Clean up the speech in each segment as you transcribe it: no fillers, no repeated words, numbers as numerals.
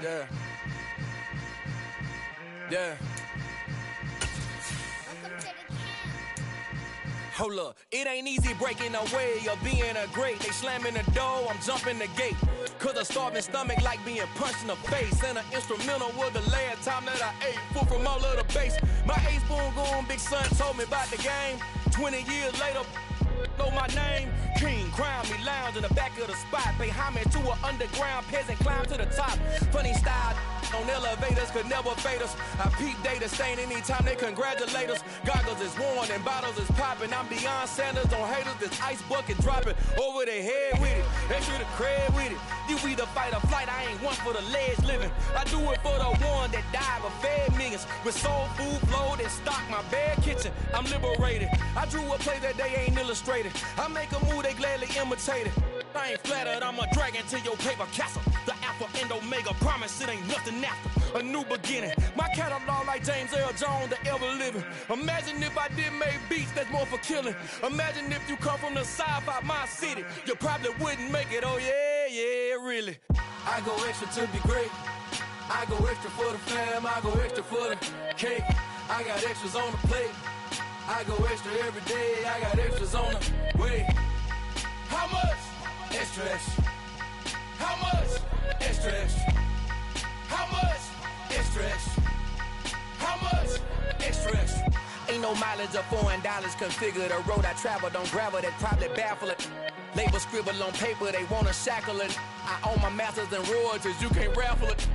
Yeah. Yeah. Hold up, it ain't easy breaking away or being a great. They slamming the door, I'm jumping the gate. Cause a starving stomach like being punched in the face. And an instrumental was the last time that I ate. Full from all of the bass. My ace boom going, big son told me about the game. 20 years later, know my name. King, crown me, lounge in the back of the spot. Pay homage to an underground peasant, climb to the top. Funny style on elevators could never fade us. I peep data stain anytime they congratulate us. Goggles is worn and bottles is popping. I'm beyond Sanders on haters, this ice bucket dropping over their head with it. Extra the cred with it. You either fight or flight, I ain't one for the ledge living. I do it for the one that died but fed millions. With soul food flowed and stocked my bare kitchen. I'm liberated. I drew a play that they ain't illustrated. I make a move, they gladly imitate it. I ain't flattered, I'm a dragon to your paper castle. The alpha and omega, promise it ain't nothing after. A new beginning. My catalog like James Earl Jones, the ever living. Imagine if I did make beats that's more for killing. Imagine if you come from the south out my city. You probably wouldn't make it, oh yeah, yeah, really. I go extra to be great. I go extra for the fam, I go extra for the cake. I got extras on the plate. I go extra every day, I got extras on the way. How much? Extra, extra. How much? Extra, extra. How much? Extra, extra. How much? Extra, extra. Ain't no mileage of $4 configure the road I travel. Don't gravel, that probably baffle it. Label scribble on paper, they wanna shackle it. I own my masters and royalties, you can't raffle it.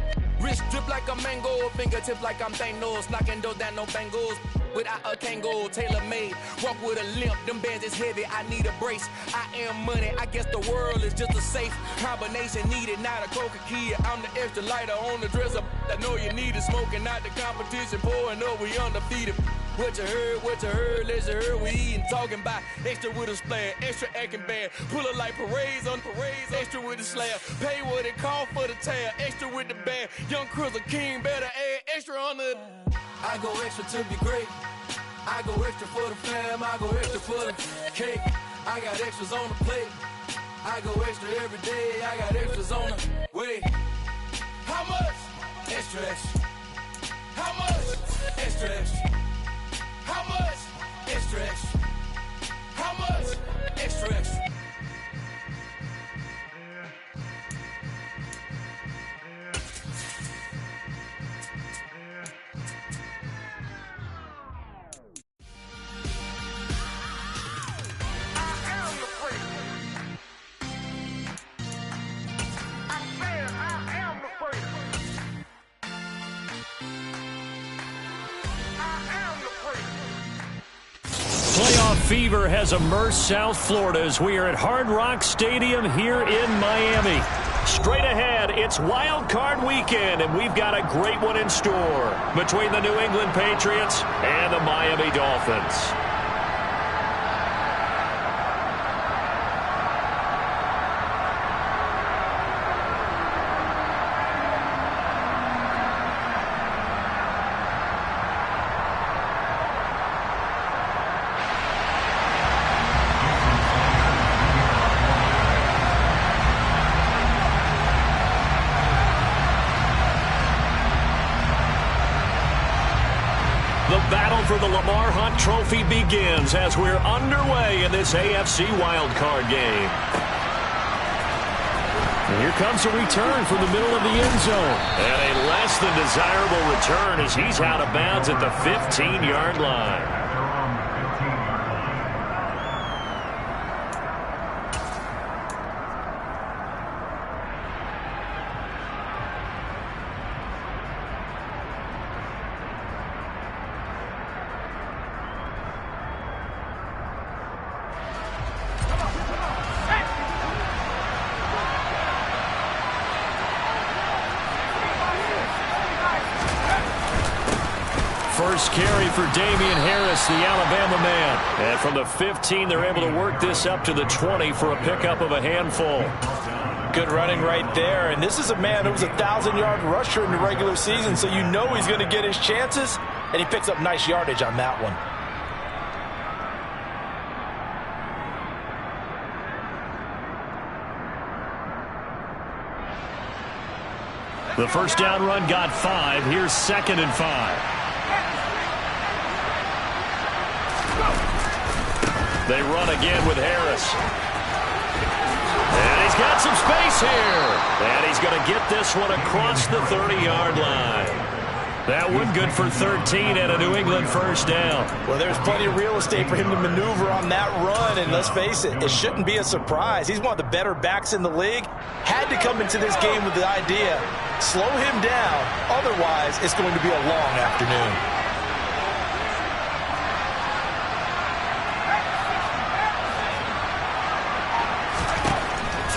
Wrist drip like a mango, fingertips like I'm Thanos, knocking those down, no bangles. Without a Kango, tailor-made, walk with a limp, them bands is heavy, I need a brace. I am money, I guess the world is just a safe combination needed, not a coca key. I'm the extra lighter on the dresser, I know you need it, smoking out the competition, pouring up, we undefeated. What you heard, let you heard, we eatin', talking about extra with a splash, extra acting bad, pull it like parades on parades, extra with the slab, pay what it cost for the tab, extra with the band, young Crizzle King, better add extra on the. I go extra to be great. I go extra for the fam, I go extra for the cake. I got extras on the plate. I go extra every day, I got extras on the way. How much? Extra, extra. How much? Extra, extra. How much? Extra, extra. How much? Extra, extra. Playoff fever has immersed South Florida as we are at Hard Rock Stadium here in Miami. Straight ahead, it's Wild Card Weekend, and we've got a great one in store between the New England Patriots and the Miami Dolphins. For the Lamar Hunt Trophy begins as we're underway in this AFC wildcard game. And here comes a return from the middle of the end zone. And a less than desirable return as he's out of bounds at the 15-yard line. First carry for Damian Harris, the Alabama man. And from the 15, they're able to work this up to the 20 for a pickup of a handful. Good running right there. And this is a man who was a 1,000-yard rusher in the regular season, so you know he's going to get his chances. And he picks up nice yardage on that one. The first down run got 5. Here's 2nd and 5. They run again with Harris. And he's got some space here. And he's going to get this one across the 30-yard line. That one good for 13 and a New England first down. Well, there's plenty of real estate for him to maneuver on that run, and let's face it, it shouldn't be a surprise. He's one of the better backs in the league. Had to come into this game with the idea, slow him down, otherwise it's going to be a long afternoon.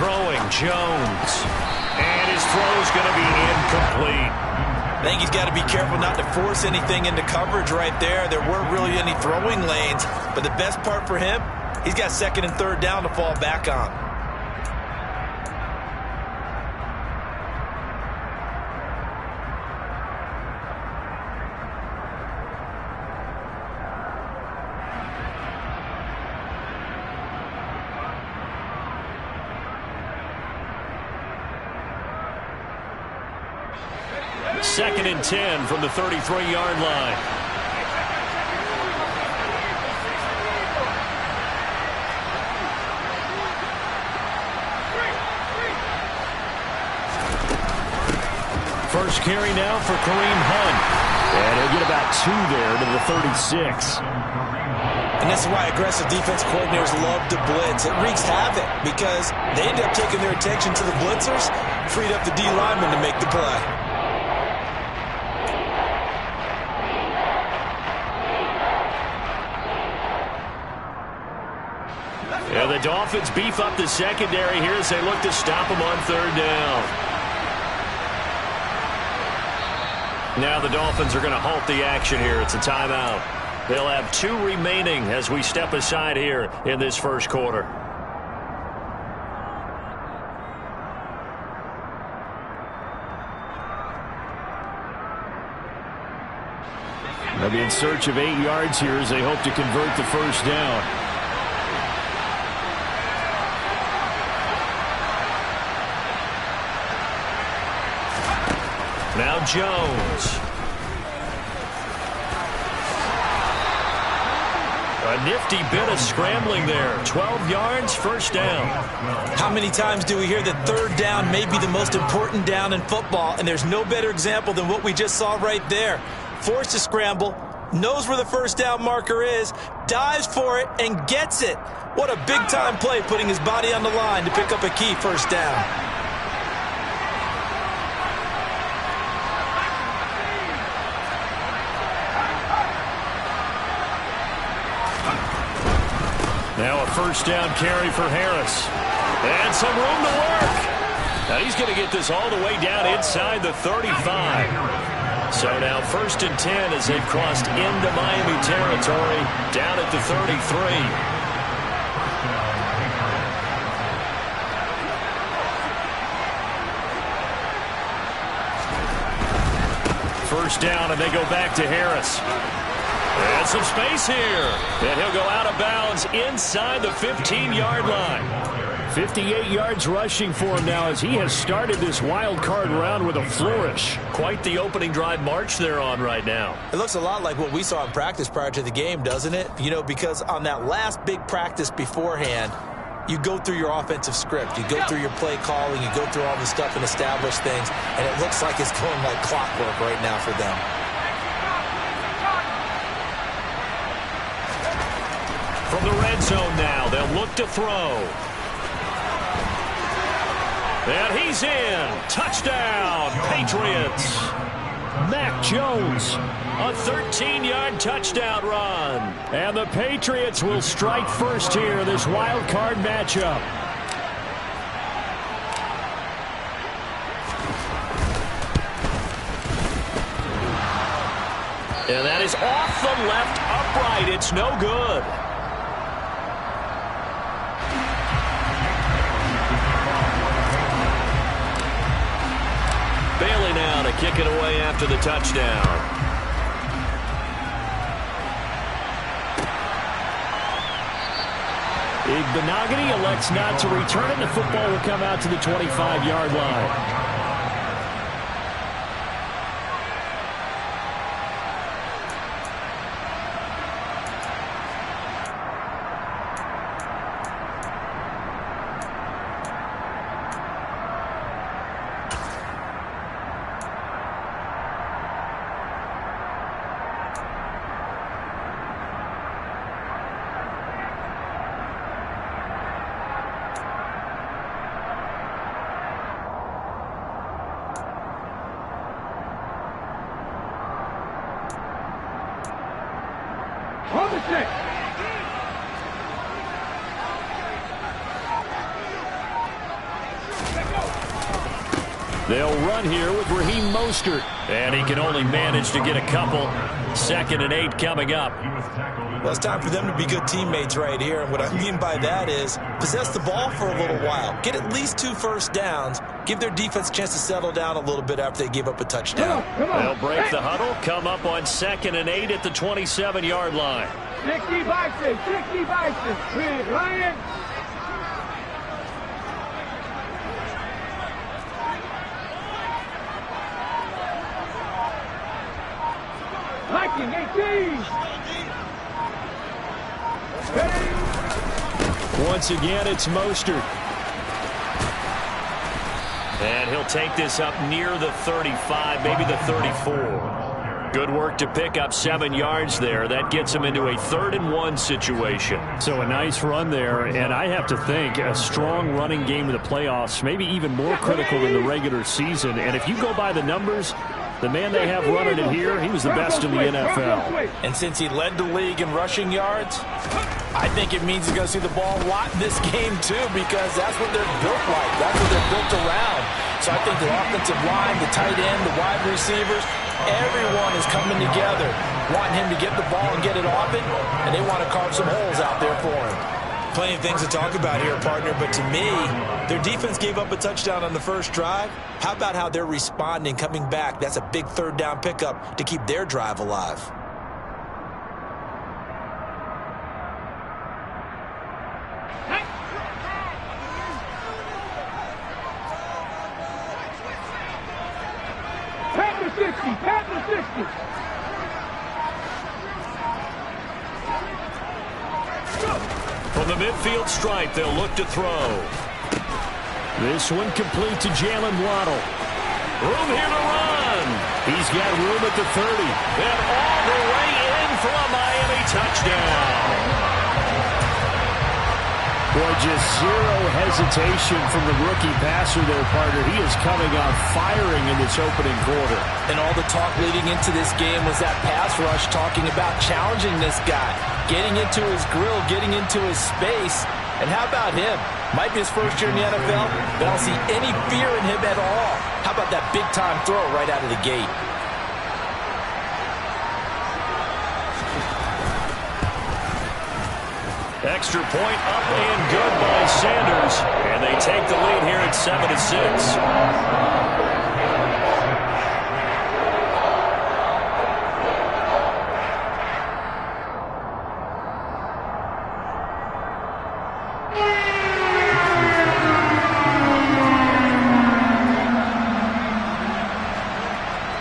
Throwing Jones, and his throw's going to be incomplete. I think he's got to be careful not to force anything into coverage right there. There weren't really any throwing lanes, but the best part for him, he's got 2nd and 3rd down to fall back on. Second and 10 from the 33-yard line. First carry now for Kareem Hunt. And he'll get about 2 there to the 36. And this is why aggressive defense coordinators love to blitz. It wreaks havoc because they end up taking their attention to the blitzers, freed up the D lineman to make the play. Yeah, the Dolphins beef up the secondary here as they look to stop them on 3rd down. Now the Dolphins are going to halt the action here. It's a timeout. They'll have 2 remaining as we step aside here in this first quarter. They'll be in search of 8 yards here as they hope to convert the first down. Now Jones. A nifty bit of scrambling there. 12 yards, first down. How many times do we hear that 3rd down may be the most important down in football, and there's no better example than what we just saw right there. Forced to scramble, knows where the first down marker is, dives for it, and gets it. What a big-time play, putting his body on the line to pick up a key first down. Now a first down carry for Harris. And some room to work. Now he's going to get this all the way down inside the 35. So now 1st and 10 as they've crossed into Miami territory down at the 33. First down, and they go back to Harris. And some space here. And he'll go out of bounds inside the 15-yard line. 58 yards rushing for him now as he has started this wild card round with a flourish. Quite the opening drive march they're on right now. It looks a lot like what we saw in practice prior to the game, doesn't it? You know, because on that last big practice beforehand, you go through your offensive script. You go through your play calling. You go through all the stuff and establish things. And it looks like it's going like clockwork right now for them. From the red zone now, they'll look to throw. And he's in. Touchdown, Patriots. Mac Jones, a 13-yard touchdown run. And the Patriots will strike first here, this wild card matchup. And that is off the left upright. It's no good. Bailey now to kick it away after the touchdown. Igbenogany elects not to return it. The football will come out to the 25-yard line. They'll run here with Raheem Mostert. And he can only manage to get a couple. 2nd and 8 coming up. Well, it's time for them to be good teammates right here. And what I mean by that is possess the ball for a little while. Get at least 2 first downs. Give their defense a chance to settle down a little bit after they give up a touchdown. They'll break the huddle. Come up on 2nd and 8 at the 27-yard line. 60 Bison, 60 Bison. Ryan. Viking 18. Once again, it's Mostert. And he'll take this up near the 35, maybe the 34. Good work to pick up 7 yards there. That gets him into a 3rd and 1 situation. So a nice run there, and I have to think a strong running game in the playoffs, maybe even more critical than the regular season. And if you go by the numbers, the man they have running it here, he was the best in the NFL. And since he led the league in rushing yards, I think it means he's going to see the ball a lot in this game, too, because that's what they're built like. That's what they're built around. So I think the offensive line, the tight end, the wide receivers, everyone is coming together, wanting him to get the ball and get it off it, and they want to carve some holes out there for him. Plenty of things to talk about here, partner, but to me, their defense gave up a touchdown on the first drive. How about how they're responding, coming back? That's a big 3rd down pickup to keep their drive alive. Panther 60, Panther 60. From the midfield stripe, they'll look to throw. This one complete to Jalen Waddle. Room here to run. He's got room at the 30. And all the way in for a Miami touchdown. Boy, just zero hesitation from the rookie passer there, partner. He is coming out firing in this opening quarter. And all the talk leading into this game was that pass rush, talking about challenging this guy, getting into his grill, getting into his space. And how about him? Might be his first year in the NFL, but I don't see any fear in him at all. How about that big-time throw right out of the gate? Extra point up and good by Sanders. And they take the lead here at 7-6.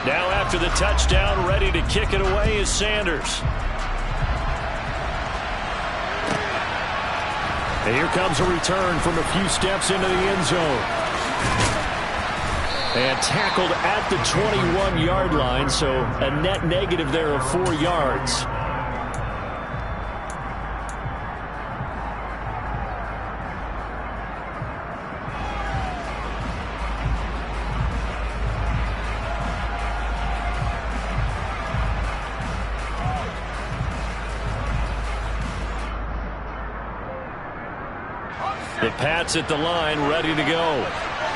Now after the touchdown, ready to kick it away is Sanders. And here comes a return from a few steps into the end zone. And tackled at the 21-yard line, so a net negative there of 4 yards. The Pats at the line, ready to go.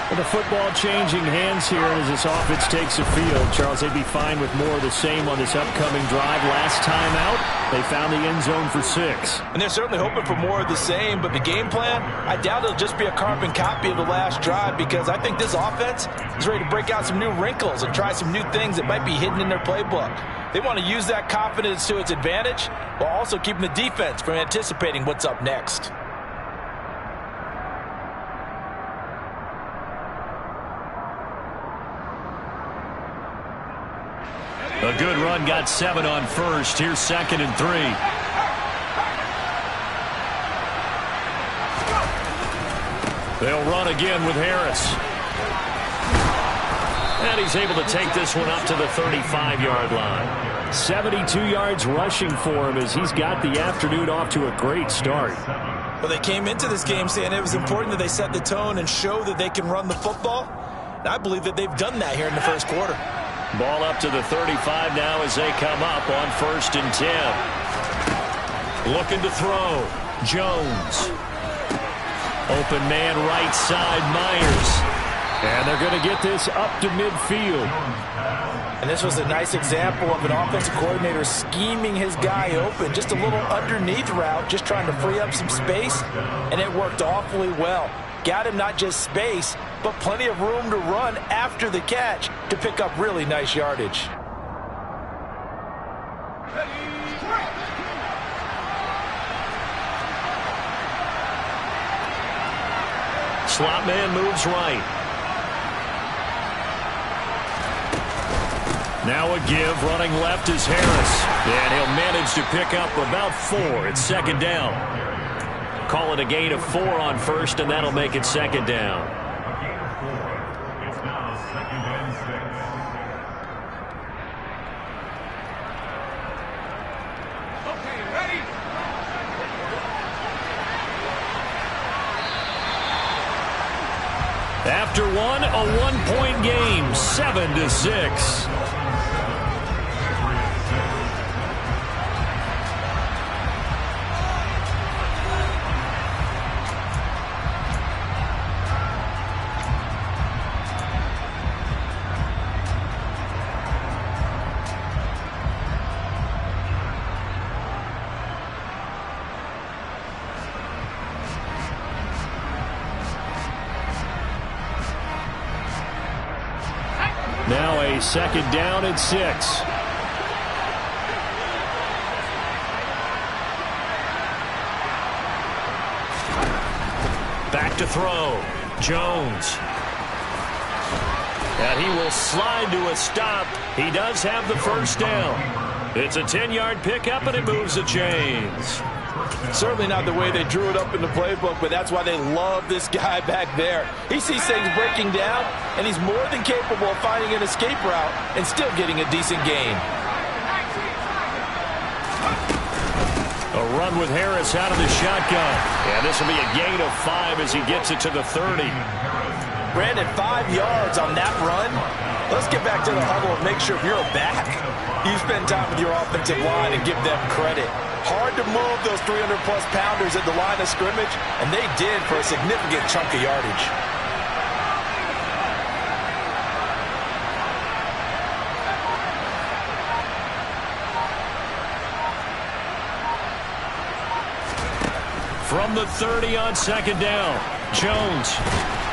And the football changing hands here as this offense takes the field. Charles, they'd be fine with more of the same on this upcoming drive. Last time out, they found the end zone for 6. And they're certainly hoping for more of the same, but the game plan, I doubt it'll just be a carbon copy of the last drive, because I think this offense is ready to break out some new wrinkles and try some new things that might be hidden in their playbook. They want to use that confidence to its advantage while also keeping the defense from anticipating what's up next. A good run, got 7 on first. Here's 2nd and 3. They'll run again with Harris. And he's able to take this one up to the 35-yard line. 72 yards rushing for him as he's got the afternoon off to a great start. Well, they came into this game saying it was important that they set the tone and show that they can run the football. And I believe that they've done that here in the first quarter. Ball up to the 35 now as they come up on 1st and 10. Looking to throw. Jones. Open man right side, Myers. And they're going to get this up to midfield. And this was a nice example of an offensive coordinator scheming his guy open. Just a little underneath route, just trying to free up some space, and it worked awfully well. Got him not just space, but plenty of room to run after the catch to pick up really nice yardage. Slot man moves right. Now a give, running left is Harris. And he'll manage to pick up about 4. It's second down. Call it a gain of 4 on first, and that'll make it second down. It's now second and 6. Okay, ready? After one, a one-point game, 7-6. Now a second down and 6. Back to throw. Jones. And he will slide to a stop. He does have the first down. It's a 10-yard pickup, and it moves the chains. Certainly not the way they drew it up in the playbook, but that's why they love this guy back there. He sees things breaking down, and he's more than capable of finding an escape route and still getting a decent gain. A run with Harris out of the shotgun. And this will be a gain of 5 as he gets it to the 30. Brandon, 5 yards on that run. Let's get back to the huddle and make sure you're back. You spend time with your offensive line and give them credit. Hard to move those 300-plus pounders at the line of scrimmage, and they did for a significant chunk of yardage. From the 30 on second down, Jones.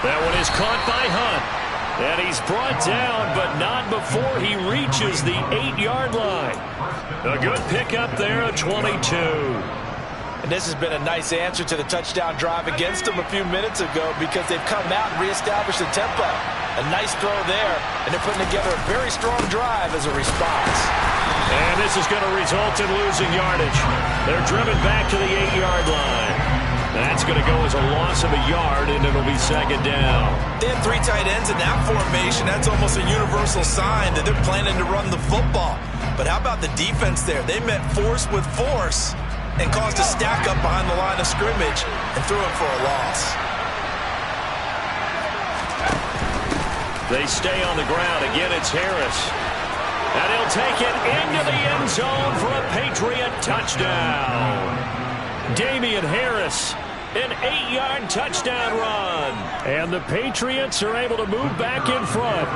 That one is caught by Hunt. And he's brought down, but not before he reaches the 8-yard line. A good pickup there, a 22. And this has been a nice answer to the touchdown drive against them a few minutes ago because they've come out and reestablished the tempo. A nice throw there, and they're putting together a very strong drive as a response. And this is going to result in losing yardage. They're driven back to the 8-yard line. That's going to go as a loss of a yard, and it'll be second down. They had 3 tight ends in that formation. That's almost a universal sign that they're planning to run the football. But how about the defense there? They met force with force and caused a stack up behind the line of scrimmage and threw it for a loss. They stay on the ground. Again, it's Harris. And he'll take it into the end zone for a Patriot touchdown. Damian Harris, an 8-yard touchdown run. And the Patriots are able to move back in front.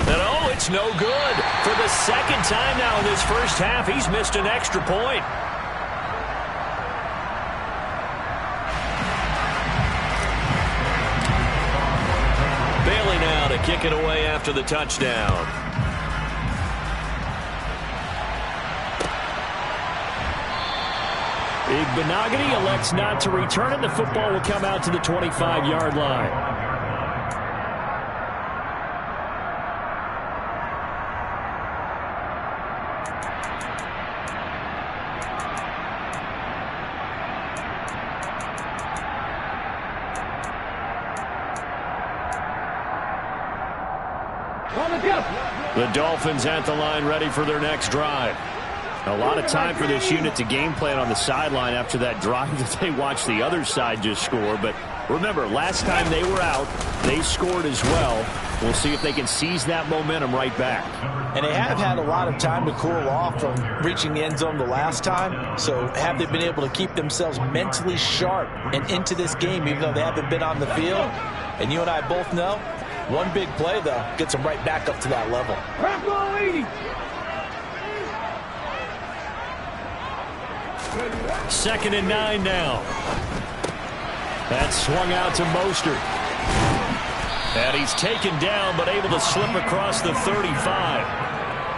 And oh, it's no good. For the second time now in this first half, he's missed an extra point. To kick it away after the touchdown. Igbenogany elects not to return it. The football will come out to the 25-yard line. The Dolphins at the line ready for their next drive. A lot of time for this unit to game plan on the sideline after that drive that they watched the other side just score. But remember, last time they were out, they scored as well. We'll see if they can seize that momentum right back. And they have had a lot of time to cool off from reaching the end zone the last time. So have they been able to keep themselves mentally sharp and into this game, even though they haven't been on the field? And you and I both know, one big play, though, gets them right back up to that level. 2nd and 9 now. That's swung out to Mostert. And he's taken down, but able to slip across the 35.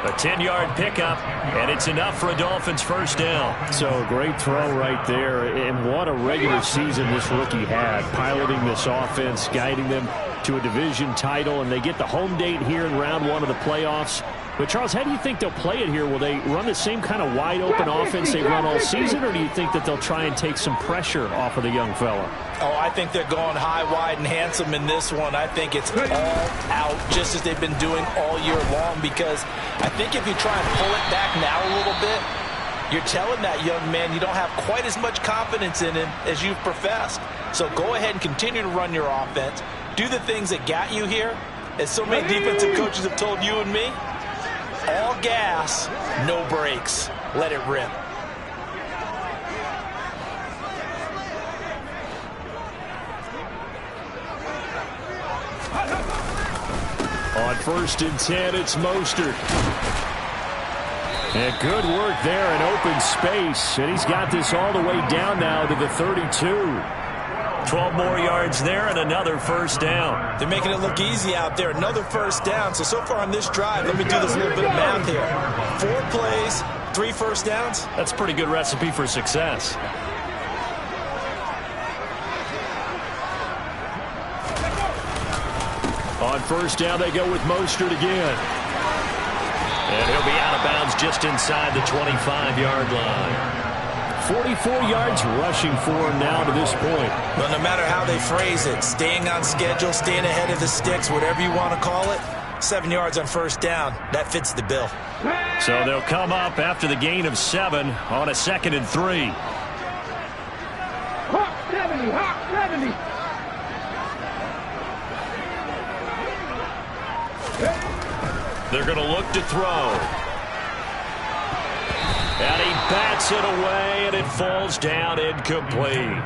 A 10-yard pickup, and it's enough for a Dolphins first down. So a great throw right there, and what a regular season this rookie had, piloting this offense, guiding them to a division title, and they get the home date here in round 1 of the playoffs. But, Charles, how do you think they'll play it here? Will they run the same kind of wide-open offense they've run all season, or do you think that they'll try and take some pressure off of the young fella? Oh, I think they're going high, wide, and handsome in this one. I think it's all out, just as they've been doing all year long, because I think if you try and pull it back now a little bit, you're telling that young man you don't have quite as much confidence in him as you've professed. So go ahead and continue to run your offense. Do the things that got you here. As so many defensive coaches have told you and me, all gas, no brakes. Let it rip. On 1st and 10, it's Mostert. And good work there in open space. And he's got this all the way down now to the 32. 12 more yards there and another first down. They're making it look easy out there. Another first down. So far on this drive, let me do this little bit of math here. 4 plays, 3 first downs. That's a pretty good recipe for success. On 1st down, they go with Mostert again. And he'll be out of bounds just inside the 25-yard line. 44 yards rushing for him now to this point. Well, no matter how they phrase it, staying on schedule, staying ahead of the sticks, whatever you want to call it, 7 yards on 1st down, that fits the bill. So they'll come up after the gain of 7 on a 2nd and 3. Hawk 70, Hawk 70. They're going to look to throw. And he bats it away, and it falls down incomplete.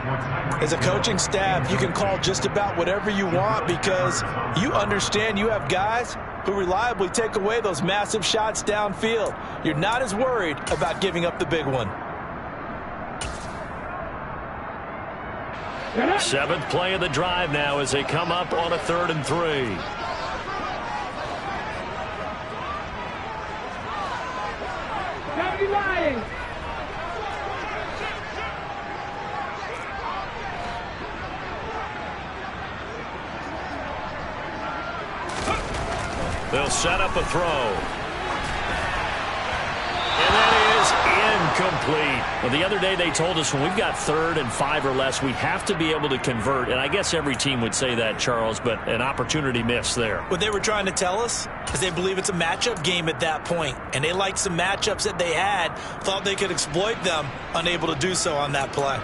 As a coaching staff, you can call just about whatever you want because you understand you have guys who reliably take away those massive shots downfield. You're not as worried about giving up the big one. 7th play of the drive now as they come up on a 3rd and 3. They'll set up a throw. And that is incomplete. Well, the other day they told us when we've got 3rd and 5 or less, we have to be able to convert. And I guess every team would say that, Charles, but an opportunity missed there. What they were trying to tell us is they believe it's a matchup game at that point. And they liked some matchups that they had, thought they could exploit them, unable to do so on that play.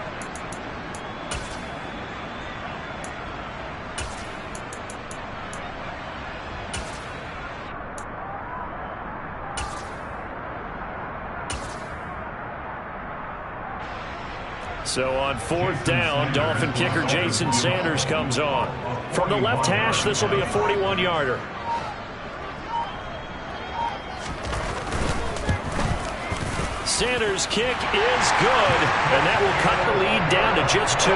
So on 4th down, Dolphin kicker Jason Sanders comes on. From the left hash, this will be a 41-yarder. Sanders' kick is good, and that will cut the lead down to just 2.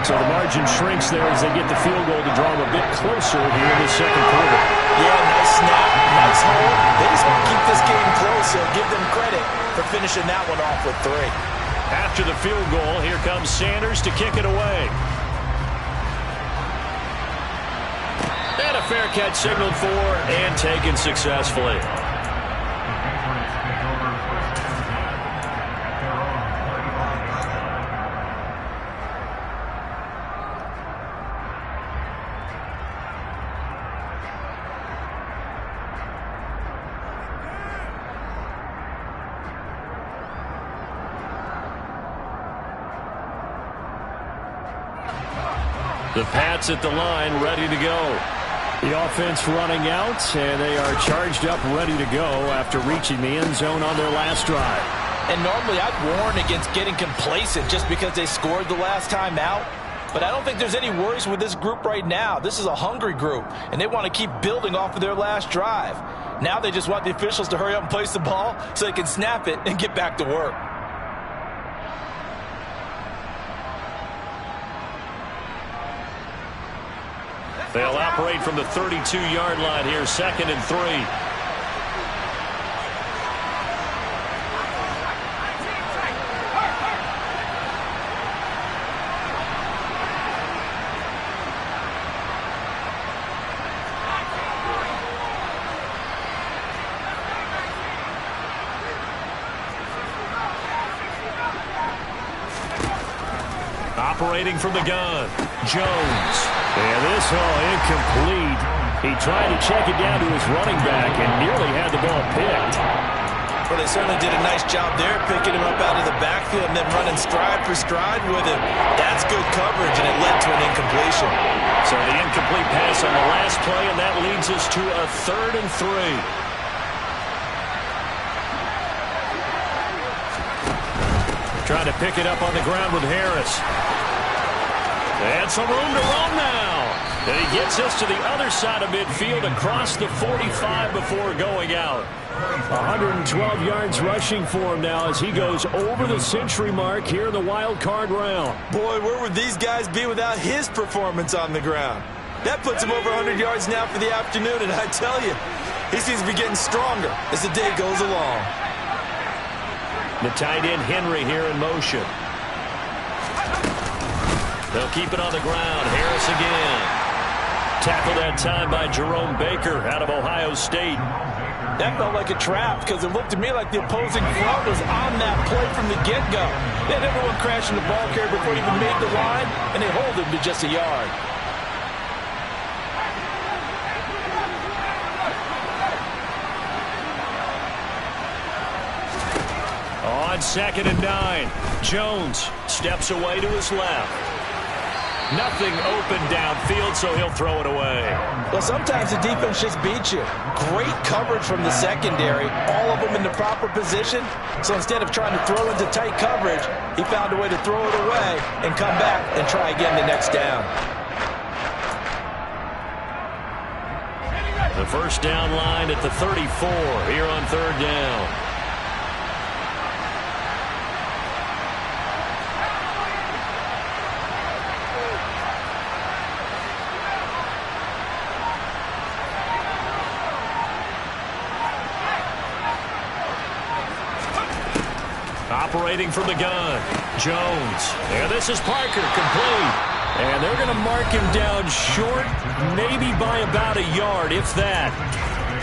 So the margin shrinks there as they get the field goal to draw them a bit closer here in the 2nd quarter. Yeah, nice snap, nice hold. They just want to keep this game close, so give them credit for finishing that one off with 3. After the field goal, here comes Sanders to kick it away. And a fair catch signaled for and taken successfully. The Pats at the line, ready to go. The offense running out, and they are charged up, ready to go after reaching the end zone on their last drive. And normally I'd warn against getting complacent just because they scored the last time out. But I don't think there's any worries with this group right now. This is a hungry group, and they want to keep building off of their last drive. Now they just want the officials to hurry up and place the ball so they can snap it and get back to work. They'll operate from the 32-yard line here, 2nd and 3. Operating from the gun, Jones. And this incomplete. He tried to check it down to his running back and nearly had the ball picked. Well, they certainly did a nice job there, picking him up out of the backfield and then running stride for stride with him. That's good coverage, and it led to an incompletion. So the incomplete pass on the last play, and that leads us to a 3rd and 3. Trying to pick it up on the ground with Harris. And some room to run now. And he gets us to the other side of midfield across the 45 before going out. 112 yards rushing for him now as he goes over the century mark here in the wild card round. Boy, where would these guys be without his performance on the ground? That puts him over 100 yards now for the afternoon, and I tell you, he seems to be getting stronger as the day goes along. The tight end Henry here in motion. They'll keep it on the ground. Harris again. Tackled that time by Jerome Baker out of Ohio State. That felt like a trap because it looked to me like the opposing front was on that play from the get-go. They had everyone crashing the ball carrier before he even made the line, and they hold him to just a yard. On 2nd and 9, Jones steps away to his left. Nothing open downfield, so he'll throw it away. Well, sometimes the defense just beats you. Great coverage from the secondary, all of them in the proper position. So instead of trying to throw into tight coverage, he found a way to throw it away and come back and try again the next down. The first down line at the 34 here on 3rd down. Operating from the gun, Jones. And this is Parker, complete. And they're going to mark him down short, maybe by about a yard, if that.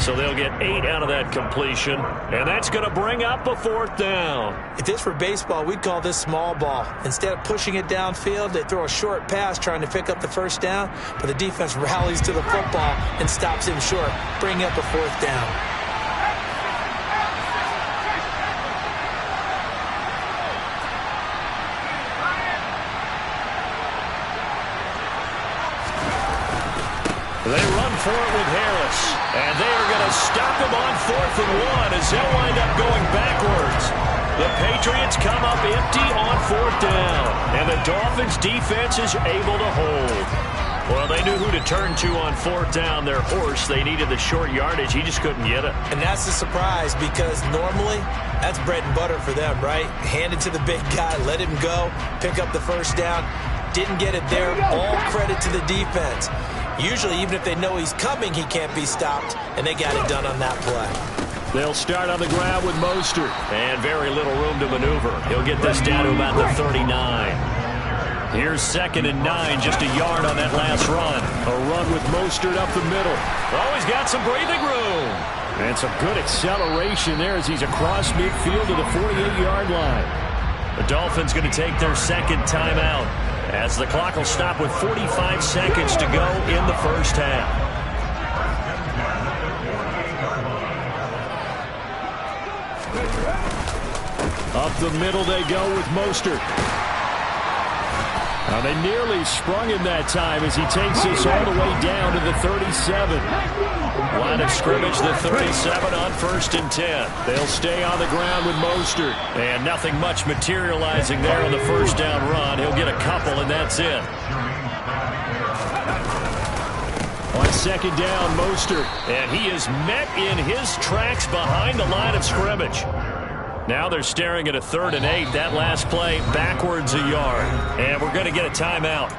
So they'll get 8 out of that completion, and that's going to bring up a 4th down. If this were baseball, we'd call this small ball. Instead of pushing it downfield, they throw a short pass trying to pick up the 1st down, but the defense rallies to the football and stops him short, bringing up a 4th down. They run for it with Harris, and they are going to stop him on 4th and 1 as they'll wind up going backwards. The Patriots come up empty on 4th down, and the Dolphins' defense is able to hold. Well, they knew who to turn to on 4th down. Their horse, they needed the short yardage. He just couldn't get it. And that's the surprise because normally that's bread and butter for them, right? Hand it to the big guy, let him go, pick up the 1st down. Didn't get it there. All credit to the defense. Usually, even if they know he's coming, he can't be stopped, and they got it done on that play. They'll start on the ground with Mostert. And very little room to maneuver. He'll get this down to about the 39. Here's 2nd and 9, just a yard on that last run. A run with Mostert up the middle. Oh, he's got some breathing room. And some good acceleration there as he's across midfield to the 48-yard line. The Dolphins going to take their 2nd timeout, as the clock will stop with 45 seconds to go in the first half. Up the middle they go with Mostert. They nearly sprung him that time as he takes this all the way down to the 37. Line of scrimmage, the 37 on 1st and 10. They'll stay on the ground with Mostert. And nothing much materializing there on the first down run. He'll get a couple, and that's it. On 2nd down, Mostert. And he is met in his tracks behind the line of scrimmage. Now they're staring at a 3rd and 8. That last play backwards a yard. And we're going to get a timeout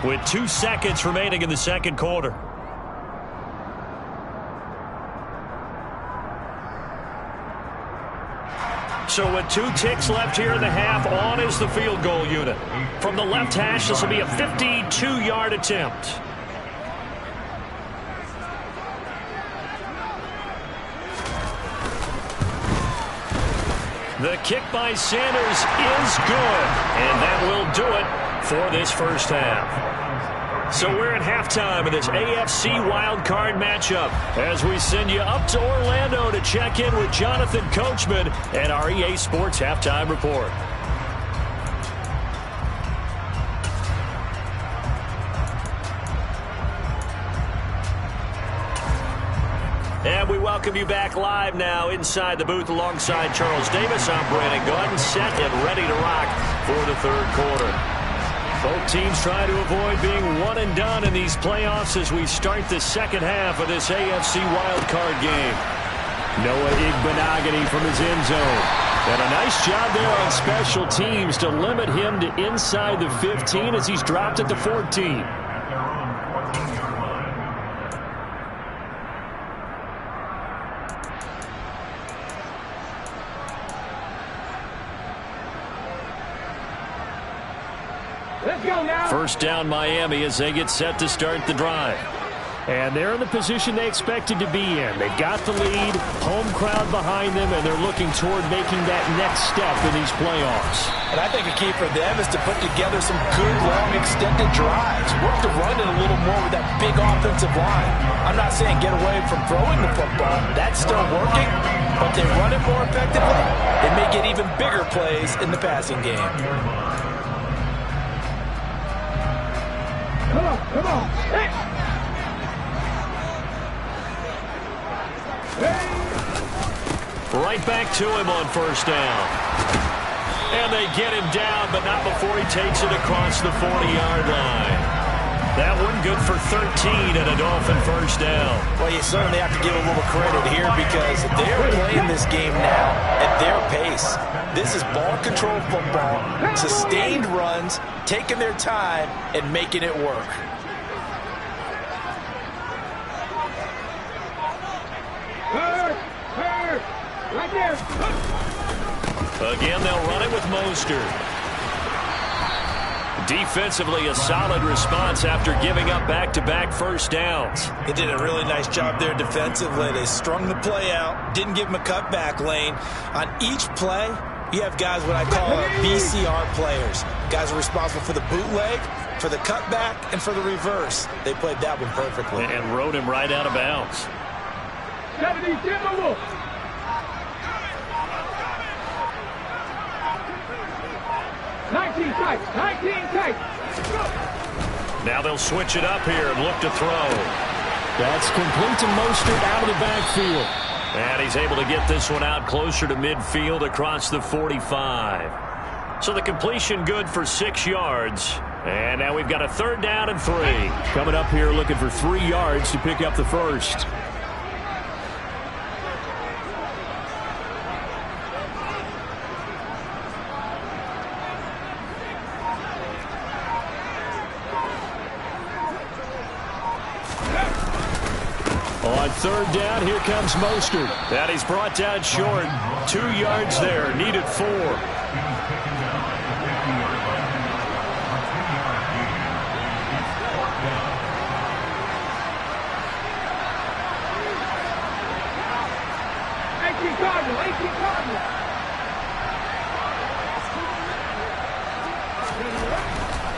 with 2 seconds remaining in the second quarter. So with 2 ticks left here in the half, on is the field goal unit. From the left hash, this will be a 52-yard attempt. The kick by Sanders is good, and that will do it for this first half. So we're at halftime of this AFC wildcard matchup as we send you up to Orlando to check in with Jonathan Coachman and our EA Sports Halftime Report. And we welcome you back live now inside the booth alongside Charles Davis. I'm Brandon Gaudin, set and ready to rock for the third quarter. Both teams trying to avoid being one and done in these playoffs as we start the second half of this AFC wildcard game. Noah Igbenogany from his end zone. And a nice job there on special teams to limit him to inside the 15 as he's dropped at the 14. First down Miami as they get set to start the drive. And they're in the position they expected to be in. They've got the lead, home crowd behind them, and they're looking toward making that next step in these playoffs. And I think a key for them is to put together some good, long, extended drives. Work to run it a little more with that big offensive line. I'm not saying get away from throwing the football. That's still working, but they run it more effectively. They may get even bigger plays in the passing game. Come on. Hey. Right back to him on first down. And they get him down, but not before he takes it across the 40-yard line. That one good for 13 and a Dolphin first down. Well, you certainly have to give a little credit here because they're playing this game now at their pace. This is ball control football, sustained runs, taking their time, and making it work. Right there. Again, they'll run it with Mostert. Defensively, a solid response after giving up back-to-back first downs. They did a really nice job there defensively. They strung the play out, didn't give them a cutback lane. On each play, you have guys what I call BCR players. Guys are responsible for the bootleg, for the cutback, and for the reverse. They played that one perfectly. And rode him right out of bounds. 70, Timberwolves. 19 tight. Now they'll switch it up here and look to throw. That's complete to Mostert out of the backfield. And he's able to get this one out closer to midfield across the 45. So the completion good for 6 yards. And now we've got a third down and 3. Coming up here looking for 3 yards to pick up the first. On third down, here comes Mostert. And he's brought down short. 2 yards there, needed 4.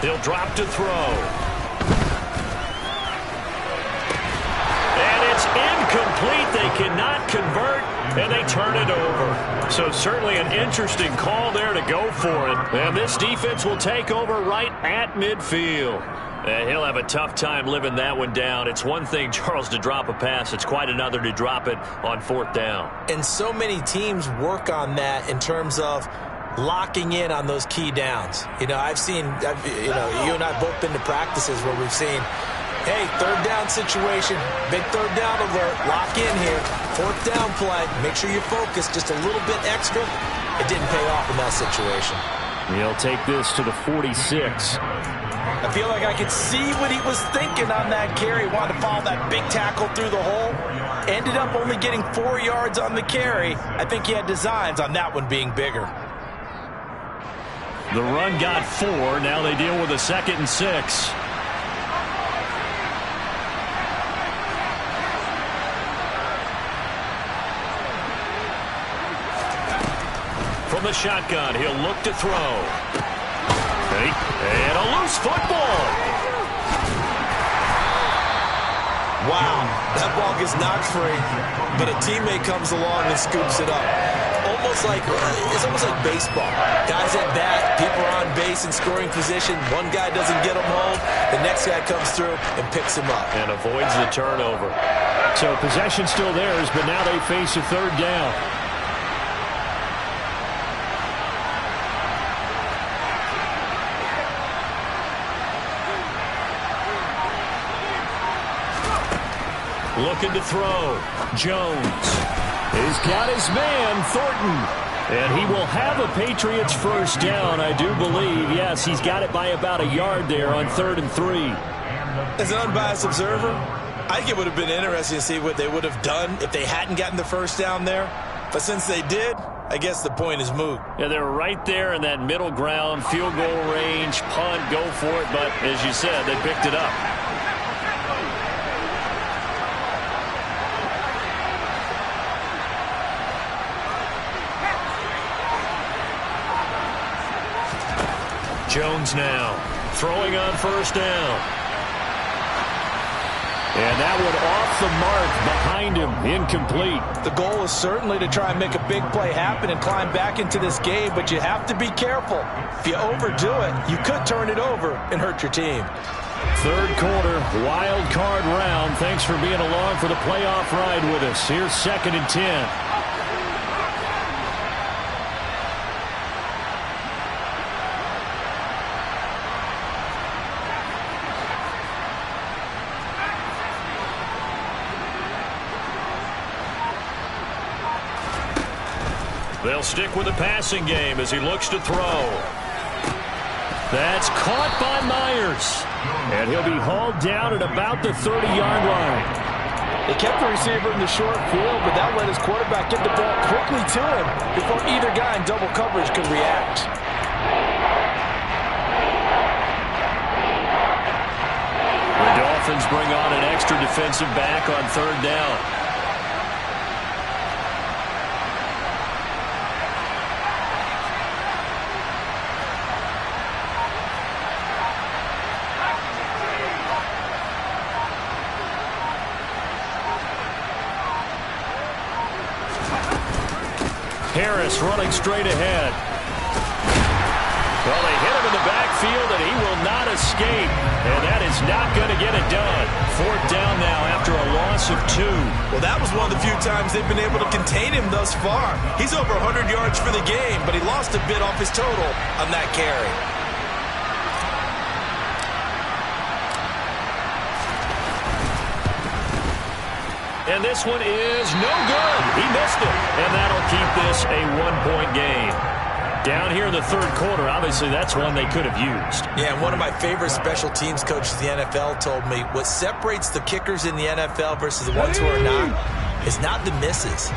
He'll drop to throw. And it's incomplete. incomplete. They cannot convert, and they turn it over. So certainly an interesting call there to go for it. And this defense will take over right at midfield. And he'll have a tough time living that one down. It's one thing, Charles, to drop a pass. It's quite another to drop it on 4th down. And so many teams work on that in terms of locking in on those key downs. You know, you and I have both been to practices where we've seen, hey, 3rd down situation, big 3rd down alert, lock in here, 4th down play, make sure you focus just a little bit extra. It didn't pay off in that situation. He'll take this to the 46. I feel like I could see what he was thinking on that carry. Wanted to follow that big tackle through the hole. Ended up only getting 4 yards on the carry. I think he had designs on that one being bigger. The run got 4. Now they deal with a 2nd and 6. From the shotgun, he'll look to throw. And a loose football. Wow, that ball gets knocked free, but a teammate comes along and scoops it up. It's almost like baseball. Guys at bat, people are on base in scoring position. One guy doesn't get them home. The next guy comes through and picks him up. And avoids the turnover. So possession still theirs, but now they face a 3rd down. Looking to throw. Jones. He's got his man, Thornton. And he will have a Patriots 1st down, I do believe. Yes, he's got it by about a yard there on 3rd and 3. As an unbiased observer, I think it would have been interesting to see what they would have done if they hadn't gotten the 1st down there. But since they did, I guess the point is moot. Yeah, they're right there in that middle ground, field goal range, punt, go for it. But as you said, they picked it up. Jones now throwing on 1st down. And that one off the mark behind him, incomplete. The goal is certainly to try and make a big play happen and climb back into this game, but you have to be careful. If you overdo it, you could turn it over and hurt your team. 3rd quarter, wild card round. Thanks for being along for the playoff ride with us. Here's 2nd and 10. They'll stick with the passing game as he looks to throw. That's caught by Myers. And he'll be hauled down at about the 30-yard line. They kept the receiver in the short field, but that let his quarterback get the ball quickly to him before either guy in double coverage could react. The Dolphins bring on an extra defensive back on 3rd down. Harris running straight ahead. Well, they hit him in the backfield, and he will not escape. And that is not going to get it done. 4th down now after a loss of 2. Well, that was one of the few times they've been able to contain him thus far. He's over 100 yards for the game, but he lost a bit off his total on that carry. And this one is no good. He missed it. And that'll keep this a 1-point game. Down here in the 3rd quarter, obviously that's one they could have used. Yeah, and one of my favorite special teams coaches in the NFL told me what separates the kickers in the NFL versus the ones who are not is not the misses.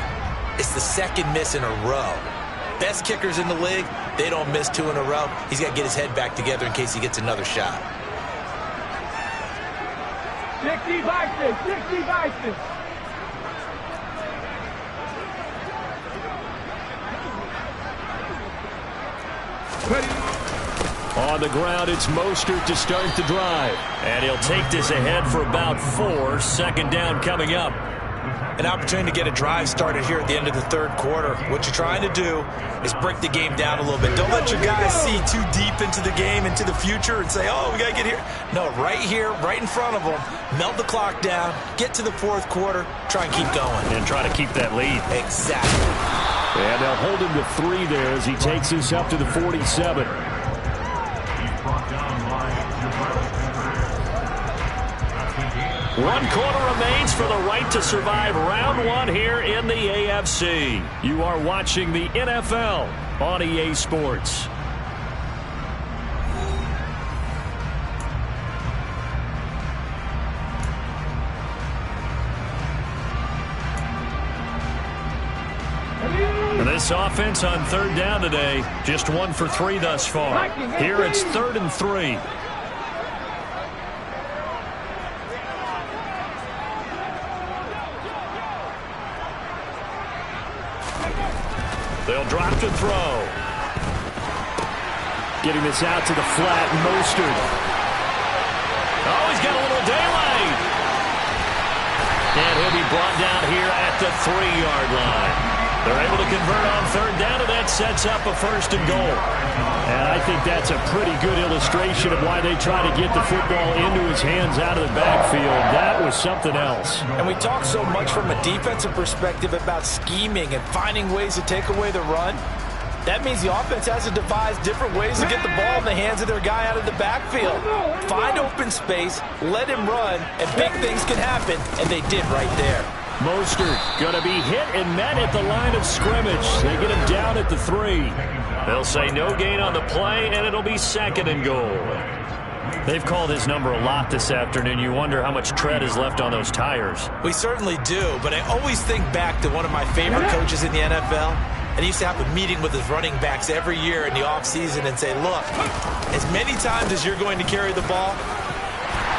It's the 2nd miss in a row. Best kickers in the league, they don't miss 2 in a row. He's got to get his head back together in case he gets another shot. 60 Vikings, 60 Vikings. On the ground, it's Mostert to start the drive. And he'll take this ahead for about 4. 2nd down coming up. an opportunity to get a drive started here at the end of the third quarter. What you're trying to do is break the game down a little bit. Don't let your guys see too deep into the game, into the future, and say, oh, we got to get here. No, right here, right in front of them, melt the clock down, get to the fourth quarter, try and keep going. And try to keep that lead. Exactly. And they'll hold him to 3 there as he takes us up to the 47. One quarter remains for the right to survive round 1 here in the AFC. You are watching the NFL on EA Sports. And this offense on third down today, just 1 for 3 thus far. Here it's 3rd and 3. They'll drop to throw. Getting this out to the flat, Mostert. Oh, he's got a little daylight. And he'll be brought down here at the 3-yard line. They're able to convert on third down, and that sets up a 1st and goal. And I think that's a pretty good illustration of why they try to get the football into his hands out of the backfield. That was something else. And we talk so much from a defensive perspective about scheming and finding ways to take away the run. That means the offense has to devise different ways to get the ball in the hands of their guy out of the backfield. Find open space, let him run, and big things can happen, and they did right there. Mostert going to be hit and met at the line of scrimmage. They get him down at the 3. They'll say no gain on the play, and it'll be 2nd and goal. They've called his number a lot this afternoon. You wonder how much tread is left on those tires. We certainly do, but I always think back to one of my favorite coaches in the NFL. And he used to have a meeting with his running backs every year in the offseason and say, look, as many times as you're going to carry the ball.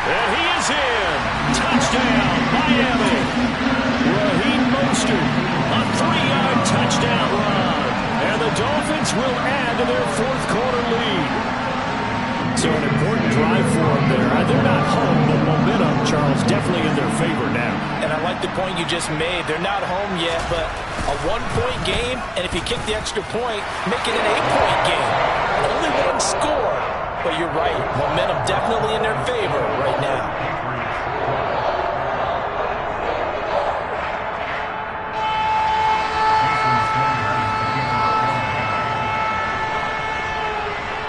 And he is in. Touchdown, Miami. Raheem Mostert, a 3-yard touchdown run. And the Dolphins will add to their 4th quarter lead. So an important drive for them there. They're not home, but momentum, Charles, definitely in their favor now. And I like the point you just made. They're not home yet, but a 1-point game, and if you kick the extra point, make it an 8-point game. Only 1 score, but you're right. Momentum definitely in their favor right now.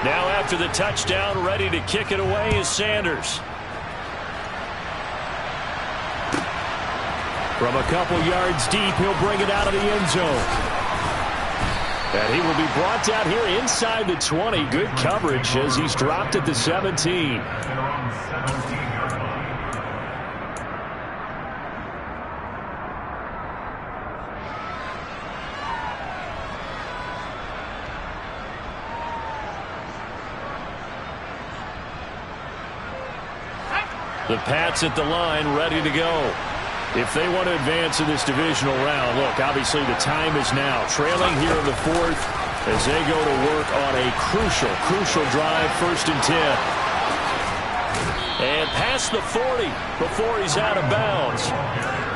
Now after the touchdown, ready to kick it away is Sanders. From a couple yards deep, he'll bring it out of the end zone. And he will be brought down here inside the 20. Good coverage as he's dropped at the 17. The Pats at the line, ready to go. If they want to advance in this divisional round, look, obviously the time is now. Trailing here in the 4th as they go to work on a crucial drive, 1st and 10. And past the 40 before he's out of bounds.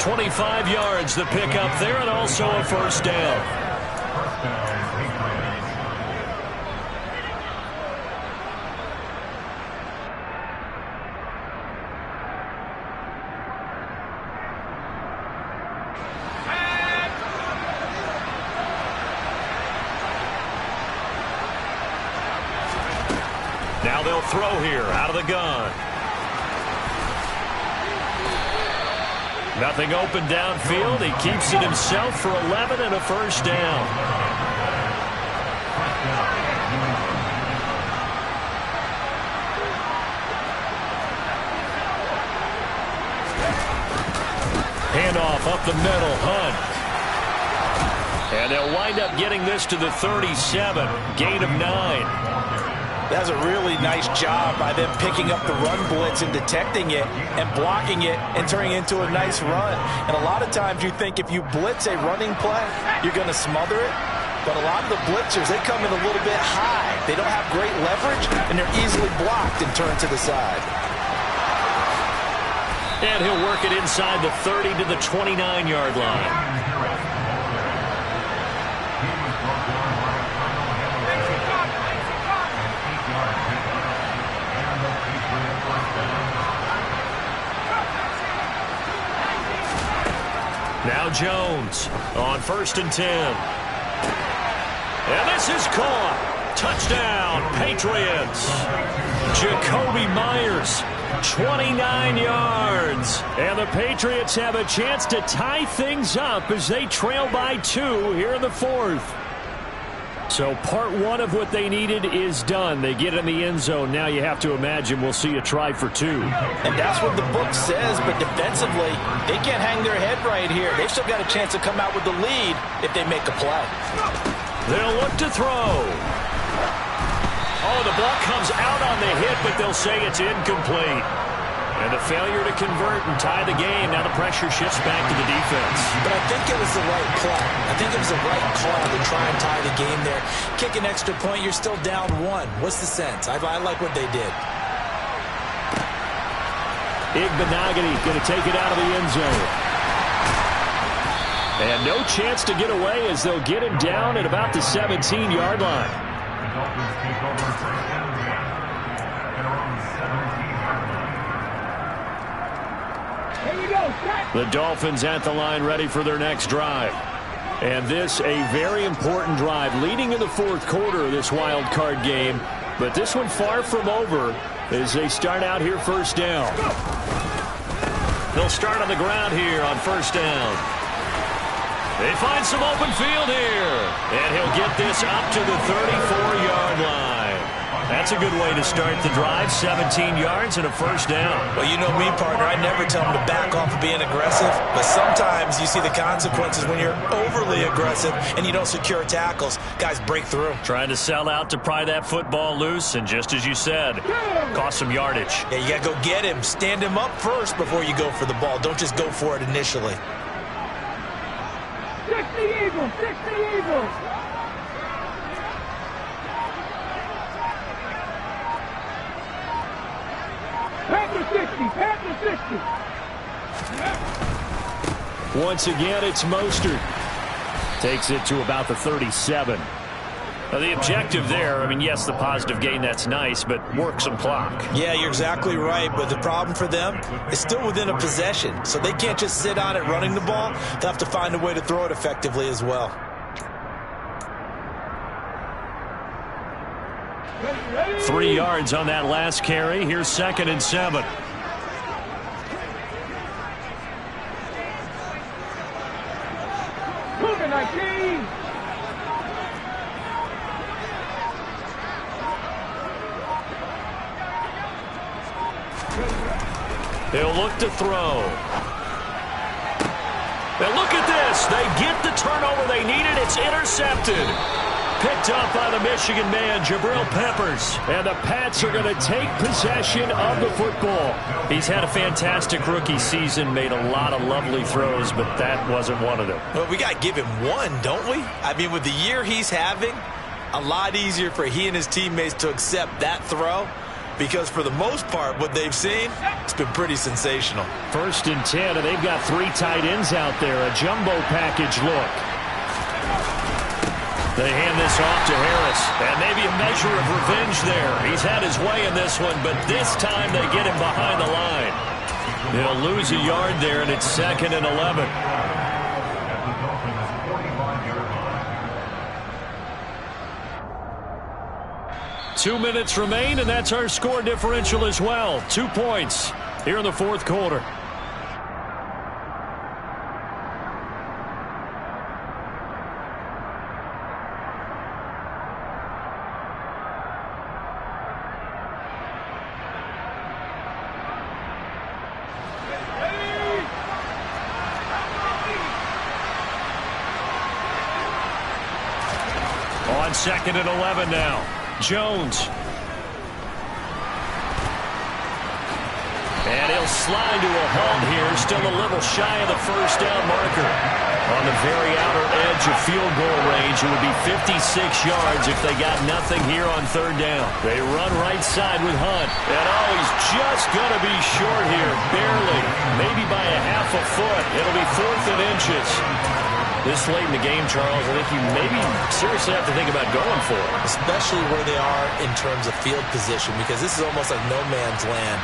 25 yards the pickup there, and also a 1st down. Now they'll throw here out of the gun. Nothing open downfield. He keeps it himself for 11 and a 1st down. Handoff up the middle, Hunt. And they'll wind up getting this to the 37. Gain of 9. That's a really nice job by them picking up the run blitz and detecting it and blocking it and turning it into a nice run. And a lot of times you think if you blitz a running play, you're going to smother it. But a lot of the blitzers, they come in a little bit high. They don't have great leverage, and they're easily blocked and turned to the side. And he'll work it inside the 30 to the 29-yard line. Now Jones on 1st and 10. And this is caught. Touchdown, Patriots. Jacoby Myers, 29 yards. And the Patriots have a chance to tie things up as they trail by 2 here in the 4th. So part 1 of what they needed is done. They get in the end zone. Now you have to imagine we'll see a try for 2. And that's what the book says, but defensively, they can't hang their head right here. They've still got a chance to come out with the lead if they make a play. They'll look to throw. Oh, the ball comes out on the hit, but they'll say it's incomplete. And the failure to convert and tie the game. Now the pressure shifts back to the defense. But I think it was the right play. I think it was the right call to try and tie the game there. Kick an extra point, you're still down 1. What's the sense? I like what they did. Igbenogany going to take it out of the end zone. And no chance to get away as they'll get him down at about the 17-yard line. The Dolphins take over 1st and 10 at around 17-yard line. The Dolphins at the line ready for their next drive. And this a very important drive leading in the 4th quarter of this wild card game. But this one far from over as they start out here 1st down. They'll start on the ground here on 1st down. They find some open field here. And he'll get this up to the 34-yard line. That's a good way to start the drive. 17 yards and a 1st down. Well, you know me, partner. I never tell them to back off of being aggressive. But sometimes you see the consequences when you're overly aggressive and you don't secure tackles. Guys break through. Trying to sell out to pry that football loose. And just as you said, cost some yardage. Yeah, you got to go get him. Stand him up first before you go for the ball. Don't just go for it initially. 60 Eagles! 60 Eagles! Panther 60! Panther 60! Once again, it's Mostert. Takes it to about the 37. Now, the objective there, I mean, yes, the positive gain, that's nice, but work some clock. Yeah, you're exactly right, but the problem for them is still within a possession, so they can't just sit on it running the ball. They'll have to find a way to throw it effectively as well. Ready. 3 yards on that last carry. Here's 2nd and 7. Moving 19! They'll look to throw. Now look at this. They get the turnover they needed. It's intercepted. Picked up by the Michigan man, Jabril Peppers. And the Pats are going to take possession of the football. He's had a fantastic rookie season, made a lot of lovely throws, but that wasn't one of them. Well, we got to give him one, don't we? I mean, with the year he's having, a lot easier for he and his teammates to accept that throw. Because for the most part, what they've seen, it's been pretty sensational. 1st and 10, and they've got 3 tight ends out there. A jumbo package look. They hand this off to Harris. And maybe a measure of revenge there. He's had his way in this one, but this time they get him behind the line. They'll lose a yard there, and it's 2nd and 11. 2 minutes remain, and that's our score differential as well. 2 points here in the 4th quarter. On 2nd and 11 now. Jones. And he'll slide to a halt here. Still a little shy of the 1st down marker. On the very outer edge approach a field goal range. It would be 56 yards if they got nothing here on third down. They run right side with Hunt. And he's just going to be short here, barely, maybe by a half a foot. It'll be 4th and inches. This late in the game, Charles, I think you maybe seriously have to think about going for it. Especially where they are in terms of field position, because this is almost like no man's land.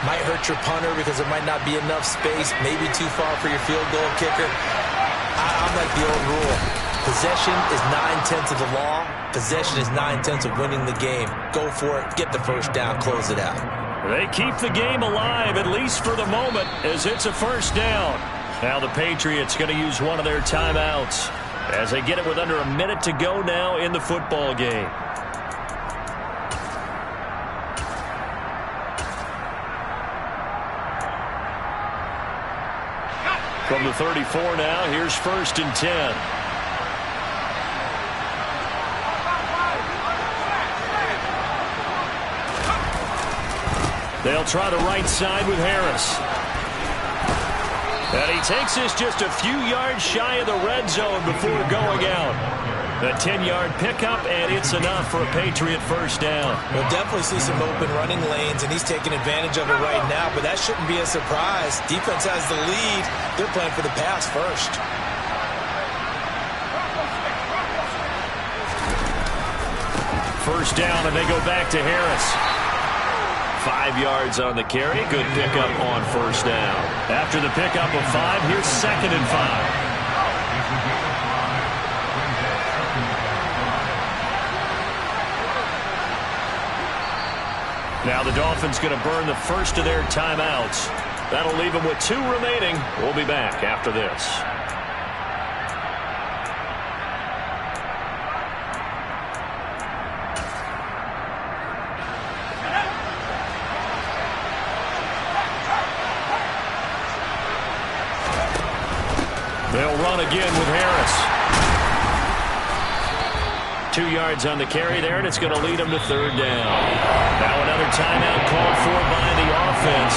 Might hurt your punter because there might not be enough space, maybe too far for your field goal kicker. I'm like the old rule. Possession is 9/10 of the law. Possession is 9/10 of winning the game. Go for it, get the first down, close it out. They keep the game alive, at least for the moment, as it's a first down. Now the Patriots going to use one of their timeouts as they get it with under a minute to go now in the football game. From the 34 now, here's 1st and 10. They'll try the right side with Harris. And he takes this just a few yards shy of the red zone before going out. A 10-yard pickup, and it's enough for a Patriot first down. We'll definitely see some open running lanes, and he's taking advantage of it right now, but that shouldn't be a surprise. Defense has the lead. They're playing for the pass first. First down, and they go back to Harris. 5 yards on the carry. Good pickup on first down. After the pickup of 5, here's 2nd and 5. Now the Dolphins going to burn the first of their timeouts. That'll leave them with 2 remaining. We'll be back after this. They'll run again with Harris. 2 yards on the carry there, and it's going to lead them to third down. Now another timeout called for by the offense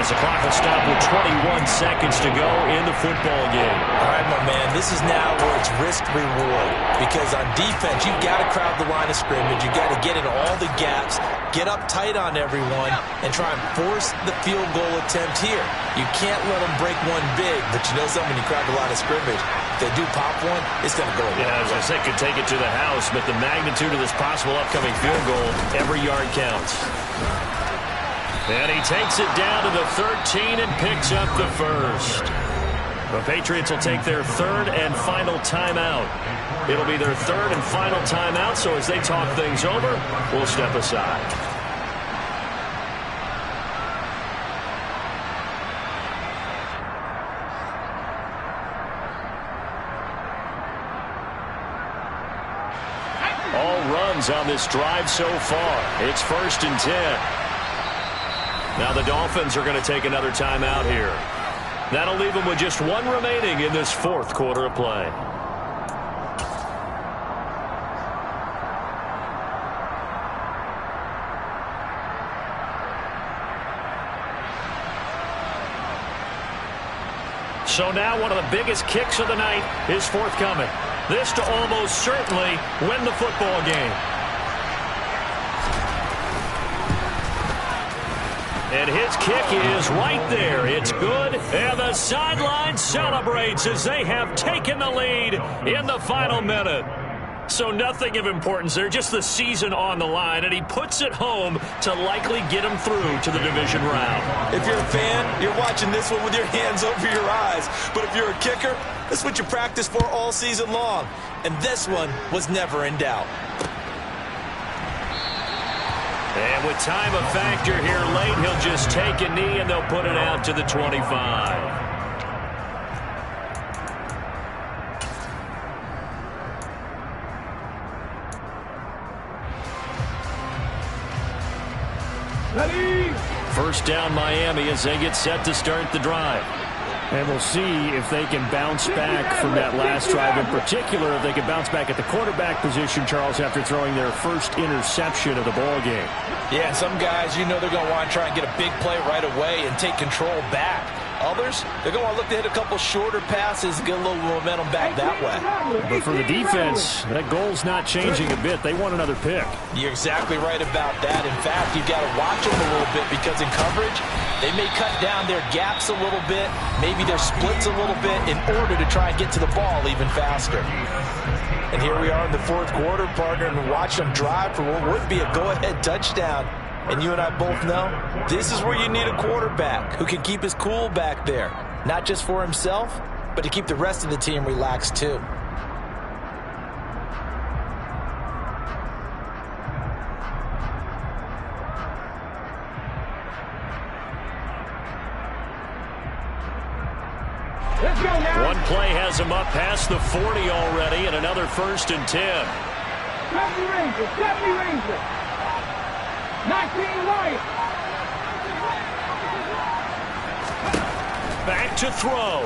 as the clock will stop with 21 seconds to go in the football game. All right, my man, this is now where it's risk-reward, because on defense, you've got to crowd the line of scrimmage. You've got to get in all the gaps, get up tight on everyone, and try and force the field goal attempt here. You can't let them break one big, but you know something, when you crowd the line of scrimmage, if they do pop one, it's going to go away. Yeah, as I said, could take it to the house, but the magnitude of this possible upcoming field goal, every yard counts. And he takes it down to the 13 and picks up the first. The Patriots will take their 3rd and final timeout. It'll be their 3rd and final timeout, so as they talk things over, we'll step aside. All runs on this drive so far. It's 1st and 10. Now the Dolphins are going to take another timeout here. That'll leave them with just 1 remaining in this 4th quarter of play. So now one of the biggest kicks of the night is forthcoming. This to almost certainly win the football game. And his kick is right there. It's good. And the sideline celebrates as they have taken the lead in the final minute. So nothing of importance there, just the season on the line. And he puts it home to likely get him through to the division round. If you're a fan, you're watching this one with your hands over your eyes. But if you're a kicker, that's what you practice for all season long. And this one was never in doubt. And with time a factor here late, he'll just take a knee and they'll put it out to the 25. Ready? First down Miami as they get set to start the drive. And we'll see if they can bounce back from that last drive. In particular, if they can bounce back at the quarterback position, Charles, after throwing their first interception of the ball game. Yeah, some guys, you know they're going to want to try and get a big play right away and take control back. Others, they're going to look to hit a couple shorter passes and get a little momentum back that way. But for the defense, that goal's not changing a bit. They want another pick. You're exactly right about that. In fact, you've got to watch them a little bit because in coverage, they may cut down their gaps a little bit, maybe their splits a little bit in order to try and get to the ball even faster. And here we are in the fourth quarter, partner, and watch them drive for what would be a go-ahead touchdown. And you and I both know this is where you need a quarterback who can keep his cool back there, not just for himself, but to keep the rest of the team relaxed too. Let's go now. One play has him up past the 40 already, and another 1st and 10. 70 Rangers. 19 Lions. Back to throw.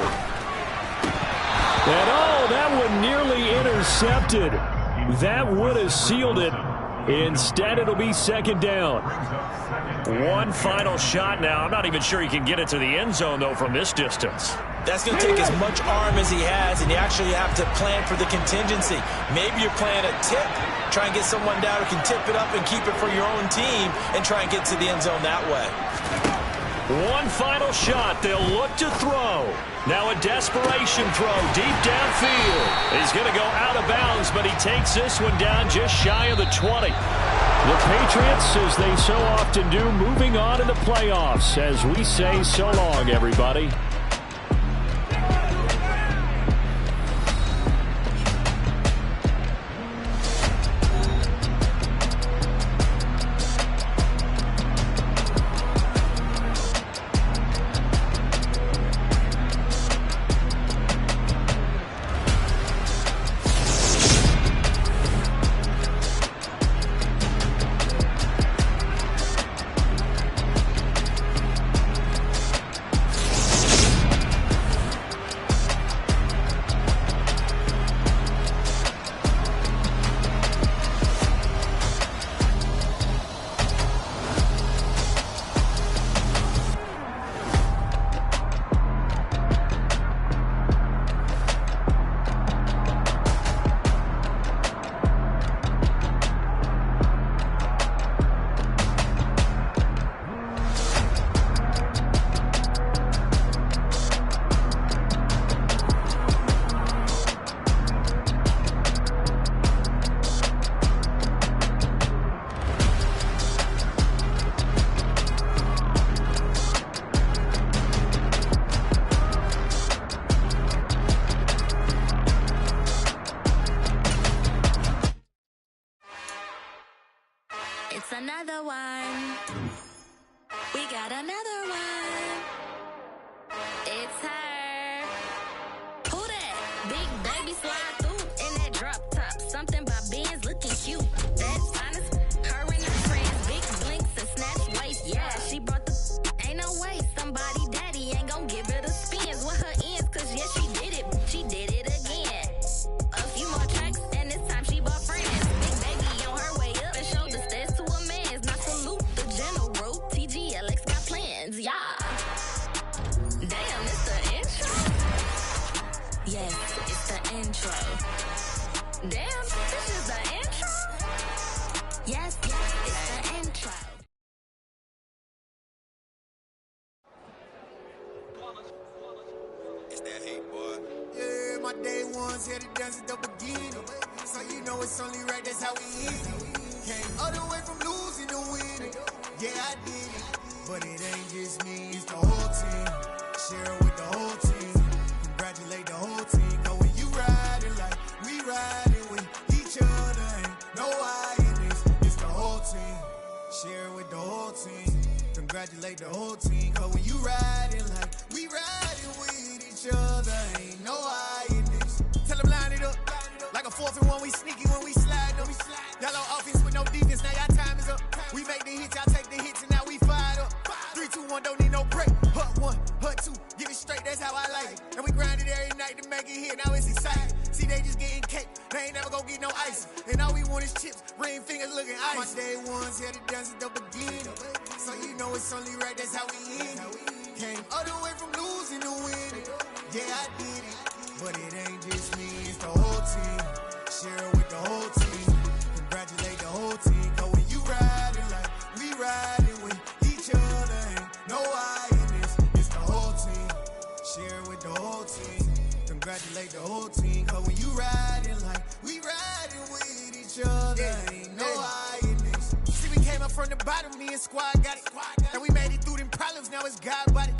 And that one nearly intercepted. That would have sealed it. Instead, it'll be 2nd down. One final shot now. I'm not even sure he can get it to the end zone, though, from this distance. That's going to take as much arm as he has, and you actually have to plan for the contingency. Maybe you're playing a tip. Try and get someone down who can tip it up and keep it for your own team and try and get to the end zone that way. One final shot. They'll look to throw. Now a desperation throw deep downfield. He's going to go out of bounds, but he takes this one down just shy of the 20. The Patriots, as they so often do, moving on in the playoffs. As we say, so long, everybody. It's another one. We got another one. It's her. Who that? Big baby slide through in that drop top. Something by Benz looking cute. That's honest. Her and her friends, big blinks and snatch waist. Yeah, she brought the. Ain't no way somebody daddy ain't gon' give her the spins with her ends. Cause yeah, she did it. She did it again. A few more tracks and this time she bought friends. Big baby on her way up and showed the stairs to a man's. Now salute the general. TGLX got plans. Yeah. Damn, it's the intro. Yes, it's the intro. Damn, this is the intro. Yes, it's the intro. It's that hate, boy. Yeah, my day ones here to dance at the beginning. So you know it's only right, that's how we eat it. Came all the way from losing to winning. Yeah, I did it. But it ain't just me, it's the whole team. Share it with the whole team. Congratulate the whole team. Cause when you riding like we riding with each other, ain't no I in this. It's the whole team. Share it with the whole team. Congratulate the whole team. Cause when you riding like we riding with each other, ain't no I in this. Tell them line it up. Like a 4th and 1, we sneaky when we slide them. Y'all on offense with no defense, now y'all time is up. We make the hits, y'all take the hits, and now we fired up. 3, 2, 1, don't need no break. Hut 1, hut 2, get it straight, that's how I like it. And we grind it every night to make it hit, now it's exciting. See, they just getting cake, they ain't never gonna get no ice. And all we want is chips, ring fingers looking ice. My day ones here to dance at the beginning. So you know it's only right, that's how we end. Came all the way from losing to win it. Yeah, I did it. But it ain't just me, it's the whole team. Share it with the whole team. Congratulate the whole team. Cause when you riding like we riding with each other, ain't no I in this. It's the whole team. Share it with the whole team. Congratulate the whole team. Cause when you riding like we riding with each other, ain't no I in this. See, we came up from the bottom, me and squad got it. And we made it through them problems, now it's God body.